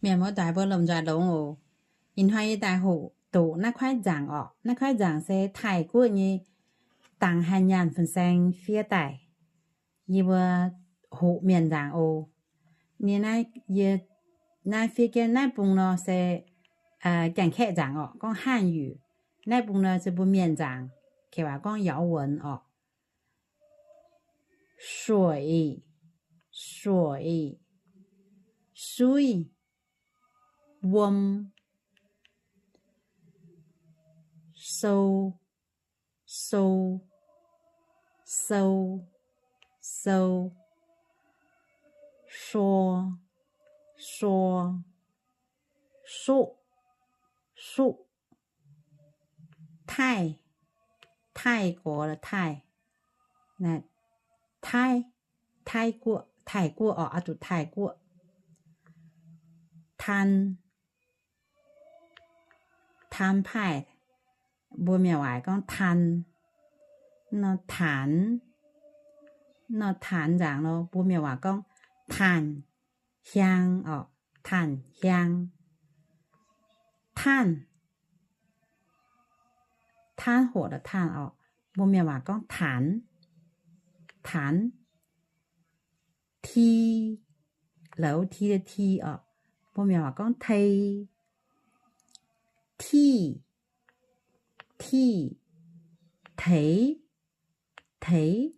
面膜大波龙在龙哦，因为大户都那块长哦，那块长是泰国呢，当汉人分成phía đại，伊个户面长哦，你那也那phía kia那部呢是讲客长哦，讲汉语，那部呢是不面长，佢话讲摇文哦，水水水。warm so so so so 说说树树泰国的泰那泰国哦啊就泰国摊派不面话讲摊那谈长咯不面话讲炭香哦炭香炭火的炭哦不面话讲坛梯楼梯的梯哦不面话讲梯提